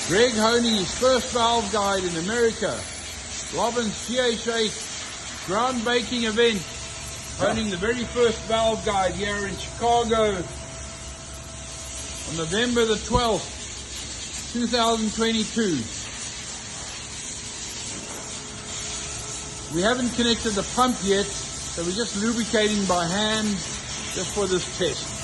Greg honing his first valve guide in America. Robin's GH8 groundbreaking event. Honing the very first valve guide here in Chicago on November the 12th, 2022. We haven't connected the pump yet, so we're just lubricating by hand just for this test.